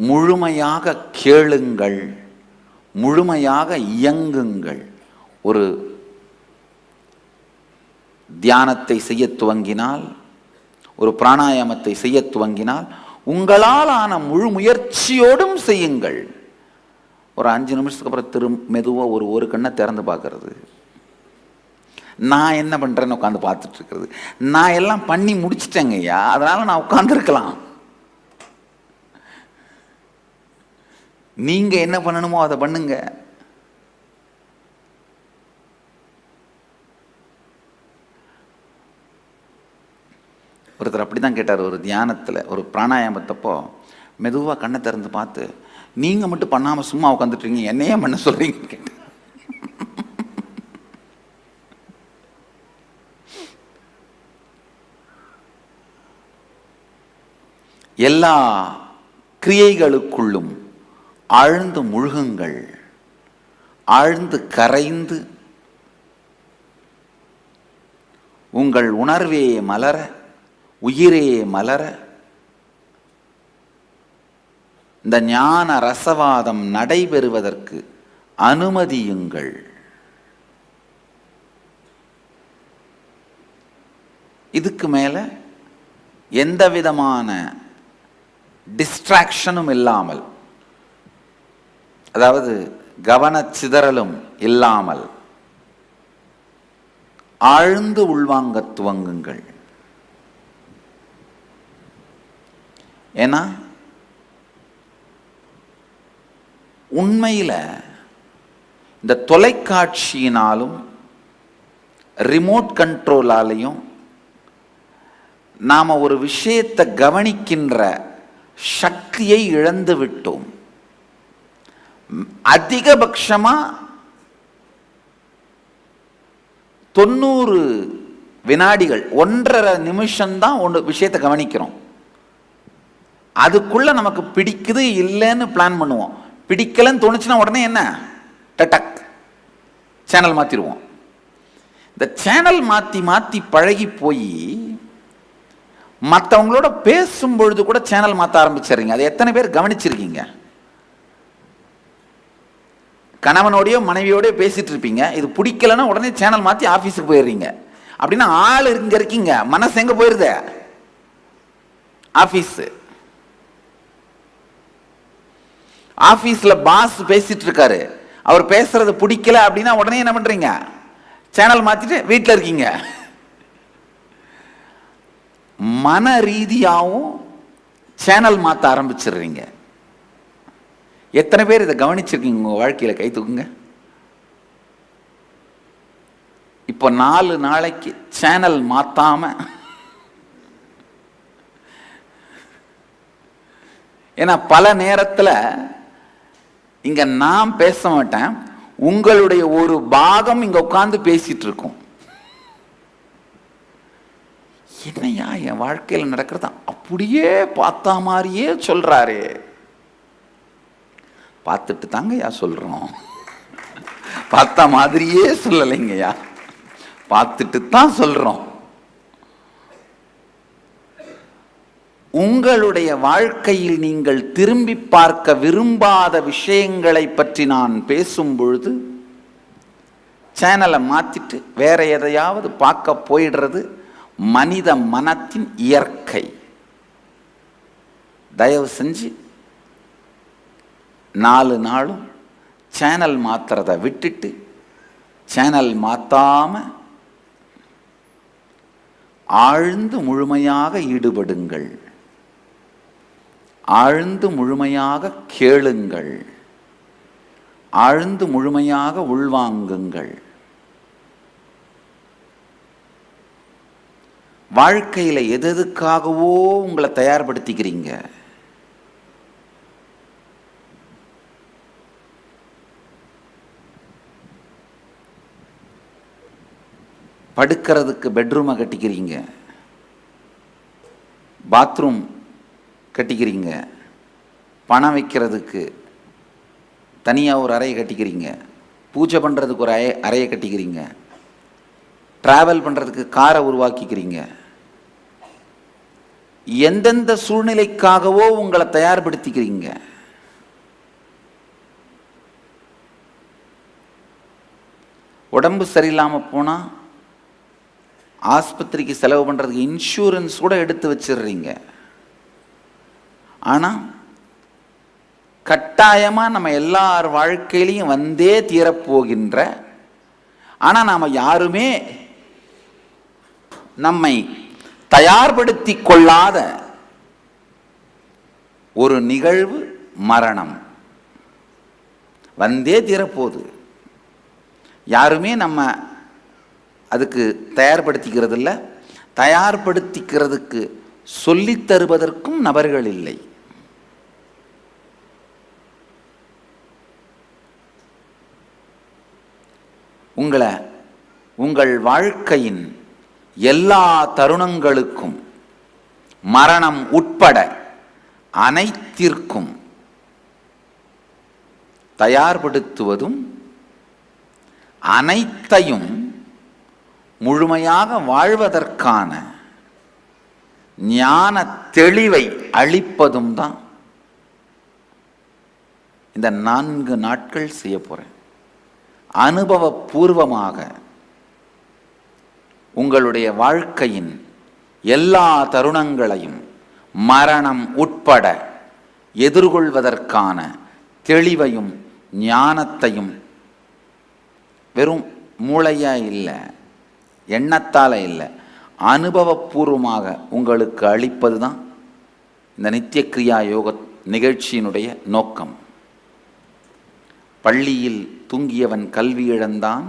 முழுமையாக கேளுங்கள், முழுமையாக இயங்குங்கள். ஒரு தியானத்தை செய்ய துவங்கினால், ஒரு பிராணாயாமத்தை செய்ய துவங்கினால் உங்களால் ஆன முழு முயற்சியோடும் செய்யுங்கள். ஒரு 5 நிமிஷத்துக்கு அப்புறம் மெதுவாக ஒரு கண்ணை திறந்து பார்க்கறது, நான் என்ன பண்ணுறேன்னு உட்காந்து பார்த்துட்டு இருக்கிறது. நான் எல்லாம் பண்ணி முடிச்சிட்டேங்க ஐயா, அதனால் நான் உட்காந்துருக்கலாம். நீங்கள் என்ன பண்ணணுமோ அதை பண்ணுங்க. ஒருத்தர் அப்படி தான் கேட்டார் ஒரு தியானத்தில், ஒரு பிராணாயாமத்தப்போ மெதுவாக கண்ணை திறந்து பார்த்து, நீங்கள் மட்டும் பண்ணாமல் சும்மா உட்காந்துட்ருக்கீங்க, என்னையே பண்ண சொல்கிறீங்கன்னு கேட்டார். எல்லா கிரியைகளுக்குள்ளும் ஆழ்ந்து முழுகுங்கள், ஆழ்ந்து கரைந்து உங்கள் உணர்வே மலர, உயிரே மலர, இந்த ஞான ரசவாதம் நடைபெறுவதற்கு அனுமதியுங்கள். இதுக்கு மேல எந்த விதமான டிஸ்ட்ராக்ஷனும் இல்லாமல், அதாவது கவனச்சிதறலும் இல்லாமல் ஆழ்ந்து உள்வாங்க துவங்குங்கள். ஏன்னா உண்மையில் இந்த தொலைக்காட்சியினாலும் ரிமோட் கண்ட்ரோலாலையும் நாம் ஒரு விஷயத்தை கவனிக்கின்ற சக்தியை இழந்து விட்டோம். அதிகபட்சமாக 90 வினாடிகள், 1.5 நிமிஷம்தான் ஒன்று விஷயத்தை கவனிக்கிறோம். அதுக்குள்ள நமக்கு பிடிக்குது இல்லைன்னு பிளான் பண்ணுவோம். பிடிக்கலன்னு தோணுச்சுன்னா உடனே என்ன, டக் சேனல் மாற்றிடுவோம். இந்த சேனல் மாற்றி மாற்றி பழகி போய் மற்றவங்களோட பேசும்பொழுது கூட சேனல் மாற்ற ஆரம்பிச்சிடுறீங்க. அது எத்தனை பேர் கவனிச்சிருக்கீங்க? கணவனோடையோ மனைவியோடய பேசிட்டு இருப்பீங்க, இது பிடிக்கலன்னா உடனே சேனல் மாற்றி ஆஃபீஸுக்கு போயிடுறீங்க. அப்படின்னா ஆள் இங்கே இருக்கீங்க, மனசு எங்கே போயிருது? ஆஃபீஸு. ஆஃபீஸில் பாஸ் பேசிட்டு இருக்காரு, அவர் பேசுறது பிடிக்கல அப்படின்னா உடனே என்ன பண்ணுறீங்க? சேனல் மாற்றிட்டு வீட்டில் இருக்கீங்க. மன ரீதியாகவும் சேனல் மாற்ற ஆரம்பிச்சிடுறீங்க. எத்தனை பேர் இதை கவனிச்சிருக்கீங்க உங்கள் வாழ்க்கையில்? கை தூக்குங்க. இப்போ 4 நாளைக்கு சேனல் மாற்றாம, ஏன்னா பல நேரத்தில் இங்க நான் பேச மாட்டேன், உங்களுடைய ஒரு பாகம் இங்க உட்கார்ந்து பேசிட்டு இருக்கும். என்னையா என் வாழ்க்கையில் நடக்கிறத அப்படியே பார்த்தா மாதிரியே சொல்றாரு. பார்த்துட்டு தாங்கய்யா சொல்றோம், பார்த்தா மாதிரியே சொல்லலைங்கய்யா, பார்த்துட்டு தான் சொல்றோம். உங்களுடைய வாழ்க்கையில் நீங்கள் திரும்பி பார்க்க விரும்பாத விஷயங்களை பற்றி நான் பேசும் பொழுது சேனலை மாற்றிட்டு வேற எதையாவது பார்க்க போயிடுறது மனித மனத்தின் இயற்கை. தயவு செஞ்சு 4 நாளும் சேனல் மாத்துறதை விட்டுட்டு சேனல் மாத்தாம ஆழ்ந்து முழுமையாக ஈடுபடுங்கள், ஆழ்ந்து முழுமையாக கேளுங்கள், ஆழ்ந்து முழுமையாக உள்வாங்குங்கள். வாழ்க்கையில் எதுக்காகவோ உங்களை தயார்படுத்திக்கிறீங்க. படுக்கிறதுக்கு பெட்ரூமை கட்டிக்கிறீங்க, பாத்ரூம் கட்டிக்கிறீங்க, பணம் வைக்கிறதுக்கு தனியாக ஒரு அறையை கட்டிக்கிறீங்க, பூஜை பண்ணுறதுக்கு ஒரு அறையை கட்டிக்கிறீங்க, ட்ராவல் பண்ணுறதுக்கு காரை உருவாக்கிக்கிறீங்க. எந்தெந்த சூழ்நிலைக்காகவோ உங்களை தயார்படுத்திக்கிறீங்க. உடம்பு சரியில்லாமல் போனால் ஆஸ்பத்திரிக்கு செலவு பண்ணுறதுக்கு இன்சூரன்ஸ் கூட எடுத்து வச்சிடுறீங்க. ஆனால் கட்டாயமாக நம்ம எல்லார் வாழ்க்கையிலையும் வந்தே தீரப்போகின்ற, ஆனால் நாம் யாருமே நம்மை தயார்படுத்தி கொள்ளாத ஒரு நிகழ்வு மரணம் வந்தே தீரப்போகுது. யாருமே நம்ம அதுக்கு தயார்படுத்திக்கிறது இல்லை. தயார்படுத்திக்கிறதுக்கு சொல்லித் தருவதற்கும் நபர்கள் இல்லை. உங்கள் வாழ்க்கையின் எல்லா தருணங்களுக்கும் மரணம் உட்பட அனைத்திற்கும் தயார்படுத்துவதும் அனைத்தையும் முழுமையாக வாழ்வதற்கான ஞான தெளிவை அளிப்பதும் தான் இந்த 4 நாட்கள் செய்ய போறேன். அனுபவபூர்வமாக உங்களுடைய வாழ்க்கையின் எல்லா தருணங்களையும் மரணம் உட்பட எதிர்கொள்வதற்கான தெளிவையும் ஞானத்தையும் வெறும் மூளையா இல்லை, எண்ணத்தால் இல்லை, அனுபவபூர்வமாக உங்களுக்கு அளிப்பது தான் இந்த நித்திய கிரியா யோக நிகழ்ச்சியினுடைய நோக்கம். பள்ளியில் தூங்கியவன் கல்வி இழந்தான்,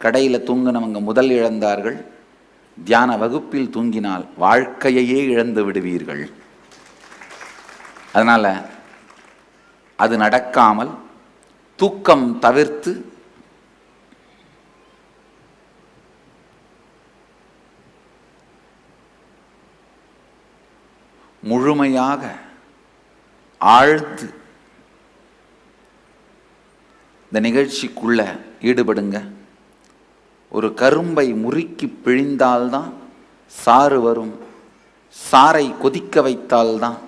கடையில் தூங்கினவங்க முதல் இழந்தார்கள், தியான வகுப்பில் தூங்கினால் வாழ்க்கையையே இழந்து விடுவீர்கள். அதனால் அது நடக்காமல் தூக்கம் தவிர்த்து முழுமையாக ஆழ்ந்து இந்த நிகழ்ச்சிக்குள்ள ஈடுபடுங்க. ஒரு கரும்பை முறுக்கி பிழிந்தால்தான் சாறு வரும், சாறை கொதிக்க வைத்தால்தான்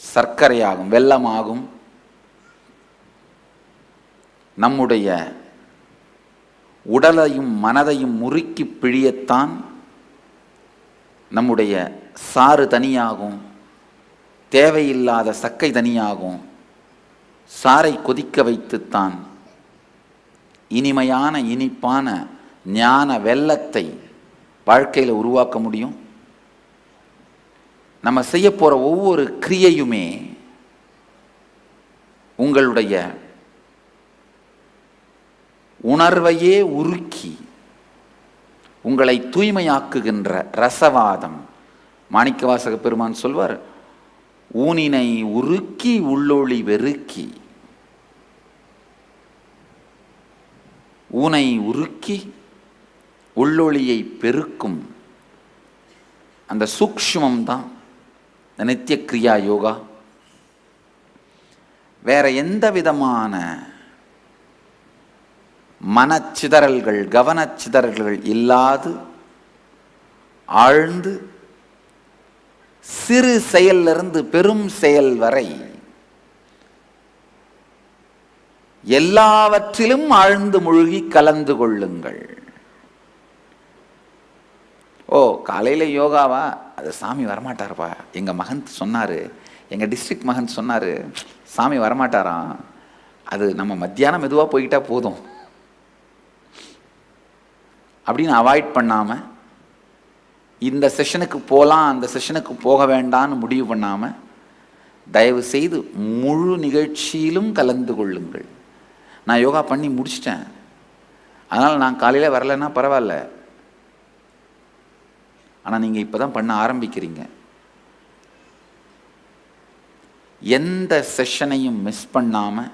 சர்க்கரையாகும், வெல்லமாகும். நம்முடைய உடலையும் மனதையும் முறுக்கி பிழியத்தான் நம்முடைய சாறு தனியாகும், தேவையில்லாத சக்கை தனியாகும். சாறை கொதிக்க வைத்துத்தான் இனிமையான இனிப்பான ஞான வெல்லத்தை வாழ்க்கையில் உருவாக்க முடியும். நம்ம செய்ய போகிற ஒவ்வொரு கிரியையுமே உங்களுடைய உணர்வையே உருக்கி உங்களை தூய்மையாக்குகின்ற ரசவாதம். மாணிக்கவாசக பெருமான் சொல்வார், ஊனினை உருக்கி உள்ளொளி வெறுக்கி. ஊனை உருக்கி உள்ளொளியை பெருக்கும் அந்த சூக்ஷ்மம் தான் நித்திய கிரியா யோகா. வேற எந்த விதமான மனச்சிதறல்கள் கவனச்சிதறல்கள் இல்லாது ஆழ்ந்து சிறு செயலிருந்து பெரும் செயல் வரை எல்லாவற்றிலும் ஆழ்ந்து மூழ்கி கலந்து கொள்ளுங்கள். ஓ, காலையில் யோகாவா? அது சாமி வரமாட்டார்ப்பா. எங்கள் மகன் சொன்னார், எங்கள் டிஸ்ட்ரிக்ட் மகன் சொன்னார், சாமி வரமாட்டாராம். அது நம்ம மத்தியானம் மெதுவாக போய்கிட்டா போதும் அப்படின்னு அவாய்ட் பண்ணாமல், இந்த செஷனுக்கு போகலாம் அந்த செஷனுக்கு போக வேண்டான்னு முடிவு பண்ணாமல், தயவு செய்து முழு நிகழ்ச்சியிலும் கலந்து கொள்ளுங்கள். நான் யோகா பண்ணி முடிச்சிட்டேன், அதனால் நான் காலையில் வரலைன்னா பரவாயில்ல, ஆனால் நீங்கள் இப்போ தான் பண்ண ஆரம்பிக்கிறீங்க. எந்த செஷனையும் மிஸ் பண்ணாமல்,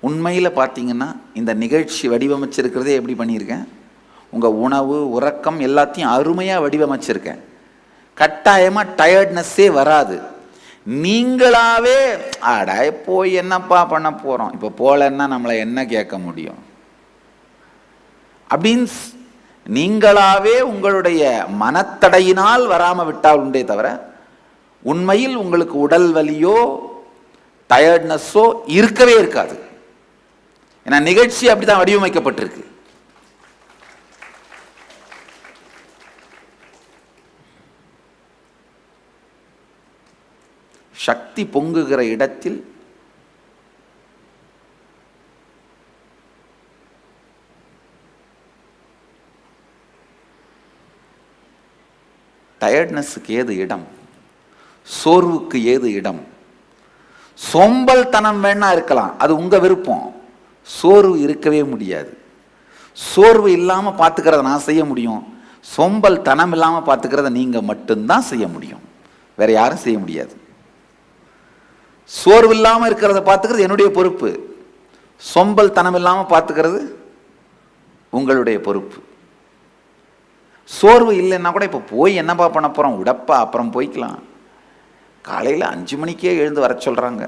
உண்மையில் பார்த்தீங்கன்னா இந்த நிகழ்ச்சி வடிவமைச்சிருக்கிறதே எப்படி பண்ணியிருக்கேன், உங்கள் உணவு உறக்கம் எல்லாத்தையும் அருமையாக வடிவமைச்சிருக்கேன். கட்டாயமாக டயர்ட்னஸ்ஸே வராது. நீங்களாவே அடா போய் என்னப்பா பண்ண போகிறோம், இப்போ போகலன்னா நம்மளை என்ன கேட்க முடியும் அப்படின்னு நீங்களாவே உங்களுடைய மனத்தடையினால் வராம விட்டால் உண்டே தவிர உண்மையில் உங்களுக்கு உடல் வலியோ டயர்ட்னஸோ இருக்கவே இருக்காது. ஏன்னா நிகழ்ச்சி அப்படித்தான் வடிவமைக்கப்பட்டிருக்கு. சக்தி பொங்குகிற இடத்தில் டயர்ட்னஸுக்கு ஏது இடம், சோர்வுக்கு ஏது இடம்? சோம்பல் தனம் வேணா இருக்கலாம், அது உங்க விருப்பம். சோர்வு இருக்கவே முடியாது. சோர்வு இல்லாம பார்த்துக்கிறத நான் செய்ய முடியும், சோம்பல் தனம் இல்லாம பார்த்துக்கிறத நீங்க மட்டும்தான் செய்ய முடியும், வேற யாரும் செய்ய முடியாது. சோர்வு இல்லாம இருக்கிறத பார்த்துக்கிறது என்னுடைய பொறுப்பு, சோம்பல் தனம் இல்லாம பார்த்துக்கிறது உங்களுடைய பொறுப்பு. சோர்வு இல்லைன்னா கூட இப்போ போய் என்னப்பா பண்ண போகிறோம், உடப்பா அப்புறம் போய்க்கலாம். காலையில் 5 மணிக்கே எழுந்து வர சொல்கிறாங்க,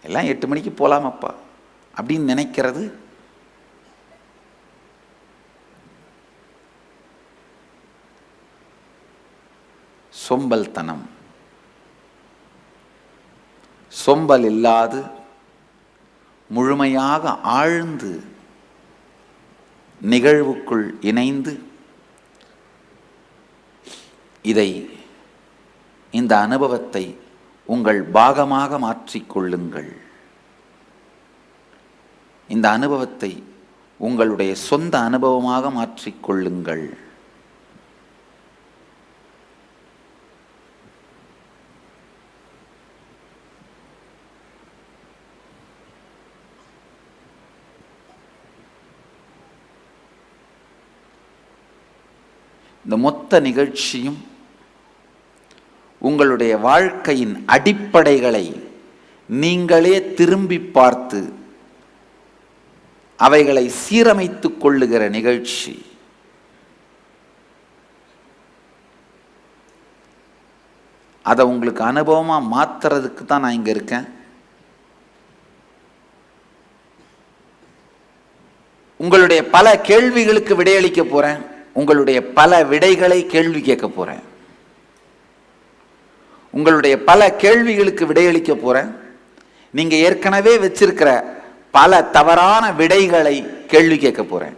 எல்லாம் 8 மணிக்கு போகலாமப்பா அப்படின்னு நினைக்கிறது சோம்பல்தனம். சோம்பல் இல்லாது முழுமையாக ஆழ்ந்து நிகழ்வுக்குள் இணைந்து இந்த அனுபவத்தை உங்கள் பாகமாக மாற்றிக்கொள்ளுங்கள். இந்த அனுபவத்தை உங்களுடைய சொந்த அனுபவமாக மாற்றிக்கொள்ளுங்கள். இந்த மொத்த நிகழ்ச்சியும் உங்களுடைய வாழ்க்கையின் அடிப்படைகளை நீங்களே திரும்பி பார்த்து அவைகளை சீரமைத்துக் கொள்ளுகிற நிகழ்ச்சி. அதை உங்களுக்கு அனுபவமா மாத்துறதுக்கு தான் நான் இங்க இருக்கேன். உங்களுடைய பல கேள்விகளுக்கு விடையளிக்க போறேன், உங்களுடைய பல விடைகளை கேள்வி கேட்க போறேன், உங்களுடைய பல கேள்விகளுக்கு விடையளிக்க போறேன். நீங்க ஏற்கனவே வச்சிருக்கிற பல தவறான விடைகளை கேள்வி கேட்க போறேன்.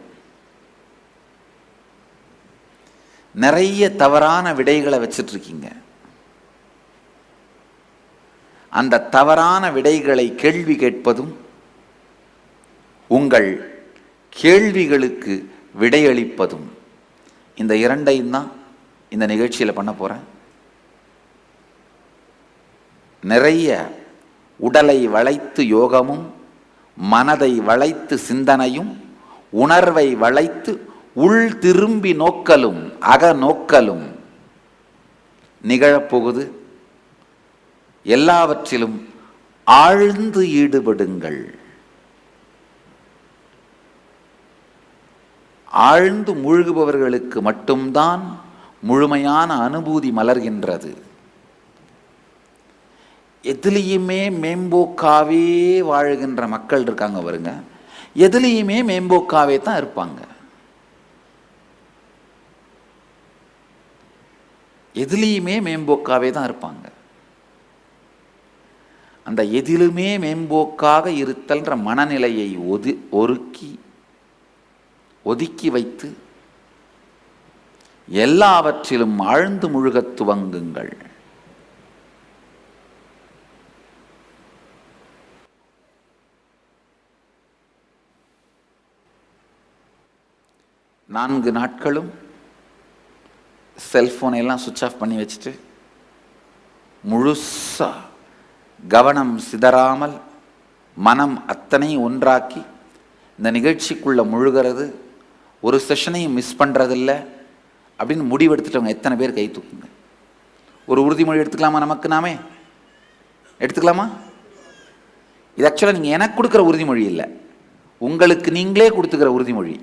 நிறைய தவறான விடைகளை வச்சிட்டு இருக்கீங்க. அந்த தவறான விடைகளை கேள்வி கேட்பதும் உங்கள் கேள்விகளுக்கு விடையளிப்பதும், இந்த இரண்டையும் தான் இந்த நிகழ்ச்சியில் பண்ண போறேன். நிறைய உடலை வளைத்து யோகமும், மனதை வளைத்து சிந்தனையும், உணர்வை வளைத்து உள் திரும்பி நோக்கலும் அக நோக்கலும் நிகழப்போகுது. எல்லாவற்றிலும் ஆழ்ந்து ஈடுபடுங்கள். ஆழ்ந்து மூழ்குபவர்களுக்கு மட்டும்தான் முழுமையான அனுபூதி மலர்கின்றது. எதுலேயுமே மேம்போக்காவே வாழுகின்ற மக்கள் இருக்காங்க பாருங்க, எதுலேயுமே மேம்போக்காவே தான் இருப்பாங்க. எதுலேயுமே மேம்போக்காவே தான் இருப்பாங்க. அந்த எதிலுமே மேம்போக்காக இருத்தல்ன்ற மனநிலையை ஒதுக்கி வைத்து எல்லாவற்றிலும் ஆழ்ந்து முழுகத் துவங்குங்கள். நான்கு நாட்களும் செல்போனை எல்லாம் சுவிட்ச் ஆஃப் பண்ணி வச்சுட்டு முழுசா கவனம் சிதறாமல் மனம் அத்தனை ஒன்றாக்கி இந்த நிகழ்ச்சிக்குள்ள முழுகிறது, ஒரு செஷனையும் மிஸ் பண்றதில்ல அப்படின்னு முடிவெடுத்துட்டவங்க எத்தனை பேர் கை தூக்குங்க. ஒரு உறுதிமொழி எடுத்துக்கலாமா? நமக்கு நாமே எடுத்துக்கலாமா? இது ஆக்சுவலாக நீங்கள் எனக்கு கொடுக்குற உறுதிமொழி இல்லை, உங்களுக்கு நீங்களே கொடுத்துக்கிற உறுதிமொழி.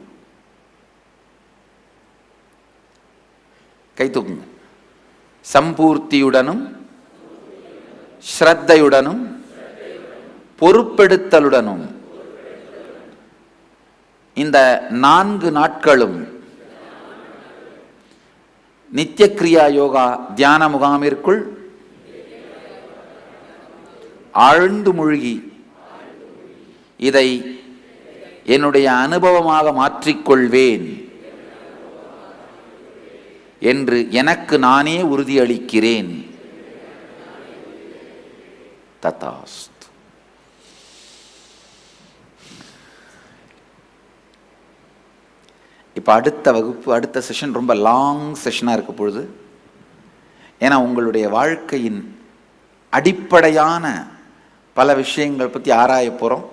கை தூக்குங்க. சம்பூர்த்தியுடனும் ஸ்ரத்தையுடனும் பொறுப்பெடுத்தலுடனும் இந்த 4 நாட்களும் நித்திய கிரியா யோகா தியான முகாமிற்குள் ஆழ்ந்து மூழ்கி இதை என்னுடைய அனுபவமாக மாற்றிக்கொள்வேன் என்று எனக்கு நானே உறுதியளிக்கிறேன். ததாஸ்து. இப்போ அடுத்த வகுப்பு, அடுத்த செஷன் ரொம்ப லாங் செஷனாக இருக்க பொழுது, ஏன்னா உங்களுடைய வாழ்க்கையின் அடிப்படையான பல விஷயங்கள் பற்றி ஆராய போகிறோம்,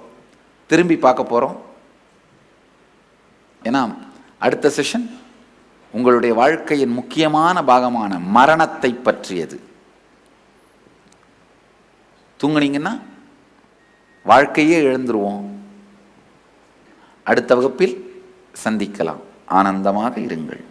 திரும்பி பார்க்க போகிறோம். ஏன்னா அடுத்த செஷன் உங்களுடைய வாழ்க்கையின் முக்கியமான பாகமான மரணத்தை பற்றியது. தூங்குனீங்கன்னா வாழ்க்கையே இழந்துருவோம். அடுத்த வகுப்பில் சந்திக்கலாம். ஆனந்தமாக இருங்கள்.